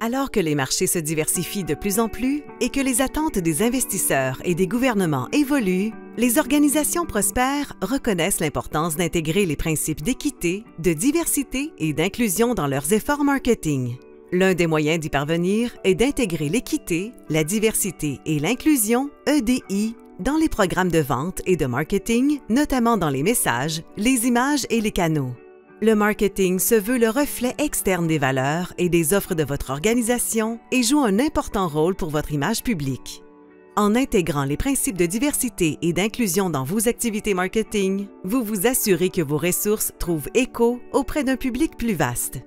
Alors que les marchés se diversifient de plus en plus et que les attentes des investisseurs et des gouvernements évoluent, les organisations prospères reconnaissent l'importance d'intégrer les principes d'équité, de diversité et d'inclusion dans leurs efforts marketing. L'un des moyens d'y parvenir est d'intégrer l'équité, la diversité et l'inclusion, EDI, dans les programmes de vente et de marketing, notamment dans les messages, les images et les canaux. Le marketing se veut le reflet externe des valeurs et des offres de votre organisation et joue un important rôle pour votre image publique. En intégrant les principes de diversité et d'inclusion dans vos activités marketing, vous vous assurez que vos ressources trouvent écho auprès d'un public plus vaste.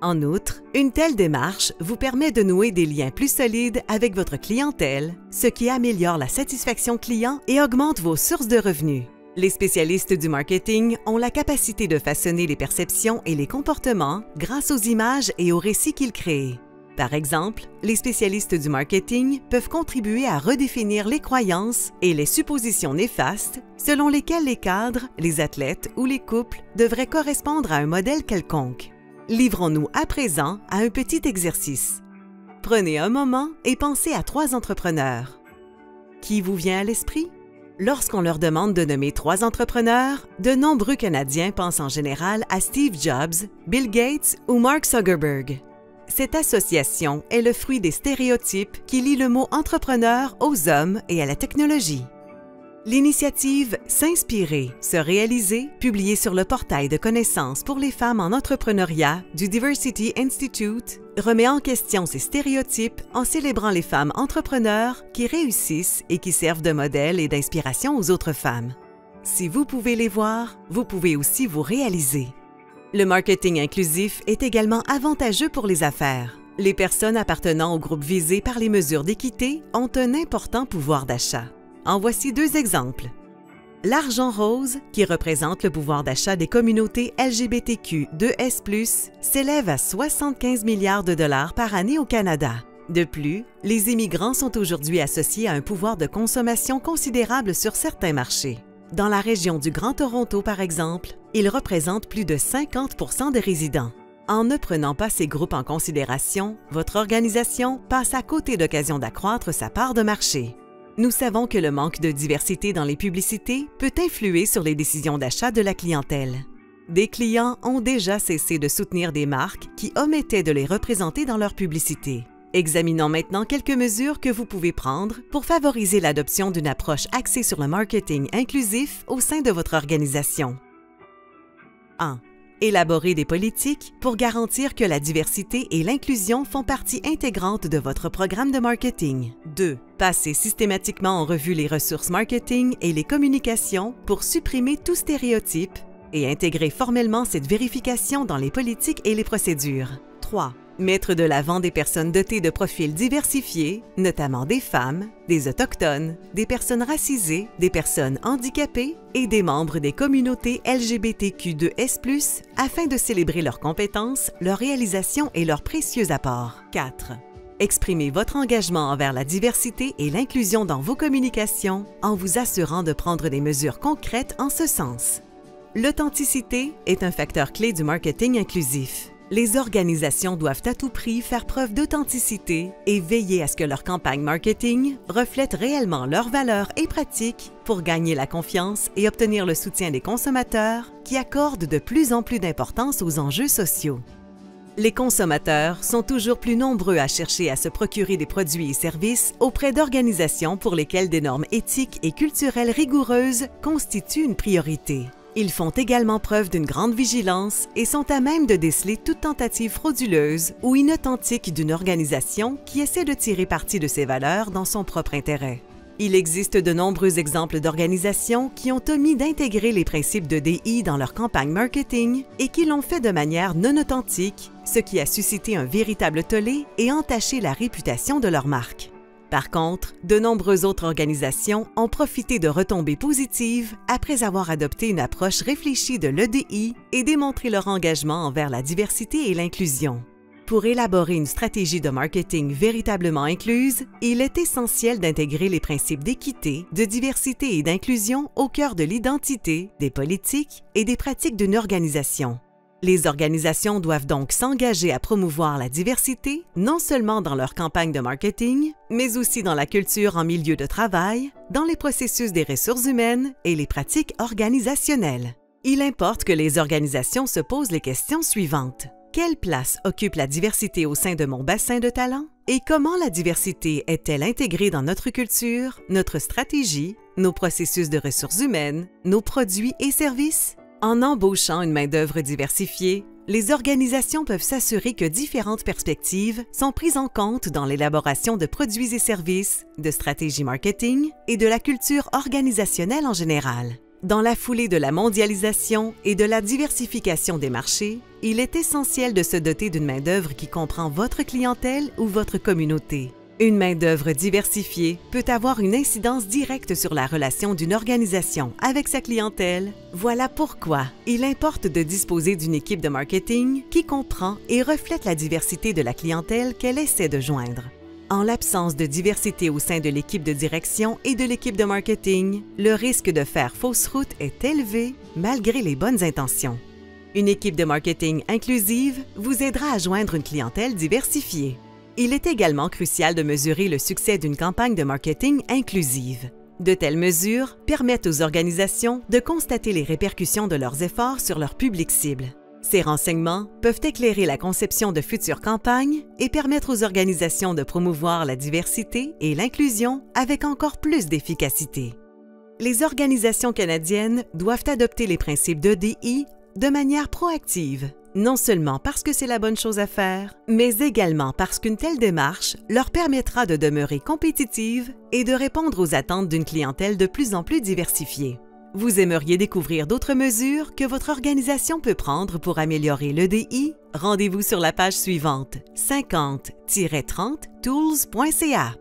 En outre, une telle démarche vous permet de nouer des liens plus solides avec votre clientèle, ce qui améliore la satisfaction client et augmente vos sources de revenus. Les spécialistes du marketing ont la capacité de façonner les perceptions et les comportements grâce aux images et aux récits qu'ils créent. Par exemple, les spécialistes du marketing peuvent contribuer à redéfinir les croyances et les suppositions néfastes selon lesquelles les cadres, les athlètes ou les couples devraient correspondre à un modèle quelconque. Livrons-nous à présent à un petit exercice. Prenez un moment et pensez à 3 entrepreneurs. Qui vous vient à l'esprit? Lorsqu'on leur demande de nommer 3 entrepreneurs, de nombreux Canadiens pensent en général à Steve Jobs, Bill Gates ou Mark Zuckerberg. Cette association est le fruit des stéréotypes qui lient le mot entrepreneur aux hommes et à la technologie. L'initiative S'inspirer, se réaliser, publiée sur le portail de connaissances pour les femmes en entrepreneuriat du Diversity Institute, remet en question ces stéréotypes en célébrant les femmes entrepreneurs qui réussissent et qui servent de modèle et d'inspiration aux autres femmes. Si vous pouvez les voir, vous pouvez aussi vous réaliser. Le marketing inclusif est également avantageux pour les affaires. Les personnes appartenant au groupe visé par les mesures d'équité ont un important pouvoir d'achat. En voici 2 exemples. L'argent rose, qui représente le pouvoir d'achat des communautés LGBTQ2S+, s'élève à 75 milliards de dollars par année au Canada. De plus, les immigrants sont aujourd'hui associés à un pouvoir de consommation considérable sur certains marchés. Dans la région du Grand Toronto, par exemple, ils représentent plus de 50% des résidents. En ne prenant pas ces groupes en considération, votre organisation passe à côté d'occasions d'accroître sa part de marché. Nous savons que le manque de diversité dans les publicités peut influer sur les décisions d'achat de la clientèle. Des clients ont déjà cessé de soutenir des marques qui omettaient de les représenter dans leur publicité. Examinons maintenant quelques mesures que vous pouvez prendre pour favoriser l'adoption d'une approche axée sur le marketing inclusif au sein de votre organisation. 1. Élaborer des politiques pour garantir que la diversité et l'inclusion font partie intégrante de votre programme de marketing. 2. Passer systématiquement en revue les ressources marketing et les communications pour supprimer tout stéréotype et intégrer formellement cette vérification dans les politiques et les procédures. 3. Mettre de l'avant des personnes dotées de profils diversifiés, notamment des femmes, des autochtones, des personnes racisées, des personnes handicapées et des membres des communautés LGBTQ2S+, afin de célébrer leurs compétences, leurs réalisations et leurs précieux apports. 4. Exprimez votre engagement envers la diversité et l'inclusion dans vos communications en vous assurant de prendre des mesures concrètes en ce sens. L'authenticité est un facteur clé du marketing inclusif. Les organisations doivent à tout prix faire preuve d'authenticité et veiller à ce que leur campagne marketing reflète réellement leurs valeurs et pratiques pour gagner la confiance et obtenir le soutien des consommateurs qui accordent de plus en plus d'importance aux enjeux sociaux. Les consommateurs sont toujours plus nombreux à chercher à se procurer des produits et services auprès d'organisations pour lesquelles des normes éthiques et culturelles rigoureuses constituent une priorité. Ils font également preuve d'une grande vigilance et sont à même de déceler toute tentative frauduleuse ou inauthentique d'une organisation qui essaie de tirer parti de ses valeurs dans son propre intérêt. Il existe de nombreux exemples d'organisations qui ont omis d'intégrer les principes de DI dans leur campagne marketing et qui l'ont fait de manière non authentique, ce qui a suscité un véritable tollé et entaché la réputation de leur marque. Par contre, de nombreuses autres organisations ont profité de retombées positives après avoir adopté une approche réfléchie de l'EDI et démontré leur engagement envers la diversité et l'inclusion. Pour élaborer une stratégie de marketing véritablement incluse, il est essentiel d'intégrer les principes d'équité, de diversité et d'inclusion au cœur de l'identité, des politiques et des pratiques d'une organisation. Les organisations doivent donc s'engager à promouvoir la diversité, non seulement dans leur campagne de marketing, mais aussi dans la culture en milieu de travail, dans les processus des ressources humaines et les pratiques organisationnelles. Il importe que les organisations se posent les questions suivantes. Quelle place occupe la diversité au sein de mon bassin de talents? Et comment la diversité est-elle intégrée dans notre culture, notre stratégie, nos processus de ressources humaines, nos produits et services? En embauchant une main-d'œuvre diversifiée, les organisations peuvent s'assurer que différentes perspectives sont prises en compte dans l'élaboration de produits et services, de stratégies marketing et de la culture organisationnelle en général. Dans la foulée de la mondialisation et de la diversification des marchés, il est essentiel de se doter d'une main-d'œuvre qui comprend votre clientèle ou votre communauté. Une main-d'œuvre diversifiée peut avoir une incidence directe sur la relation d'une organisation avec sa clientèle. Voilà pourquoi il importe de disposer d'une équipe de marketing qui comprend et reflète la diversité de la clientèle qu'elle essaie de joindre. En l'absence de diversité au sein de l'équipe de direction et de l'équipe de marketing, le risque de faire fausse route est élevé malgré les bonnes intentions. Une équipe de marketing inclusive vous aidera à joindre une clientèle diversifiée. Il est également crucial de mesurer le succès d'une campagne de marketing inclusive. De telles mesures permettent aux organisations de constater les répercussions de leurs efforts sur leur public cible. Ces renseignements peuvent éclairer la conception de futures campagnes et permettre aux organisations de promouvoir la diversité et l'inclusion avec encore plus d'efficacité. Les organisations canadiennes doivent adopter les principes d'EDI de manière proactive, non seulement parce que c'est la bonne chose à faire, mais également parce qu'une telle démarche leur permettra de demeurer compétitives et de répondre aux attentes d'une clientèle de plus en plus diversifiée. Vous aimeriez découvrir d'autres mesures que votre organisation peut prendre pour améliorer l'EDI? Rendez-vous sur la page suivante 50-30tools.ca.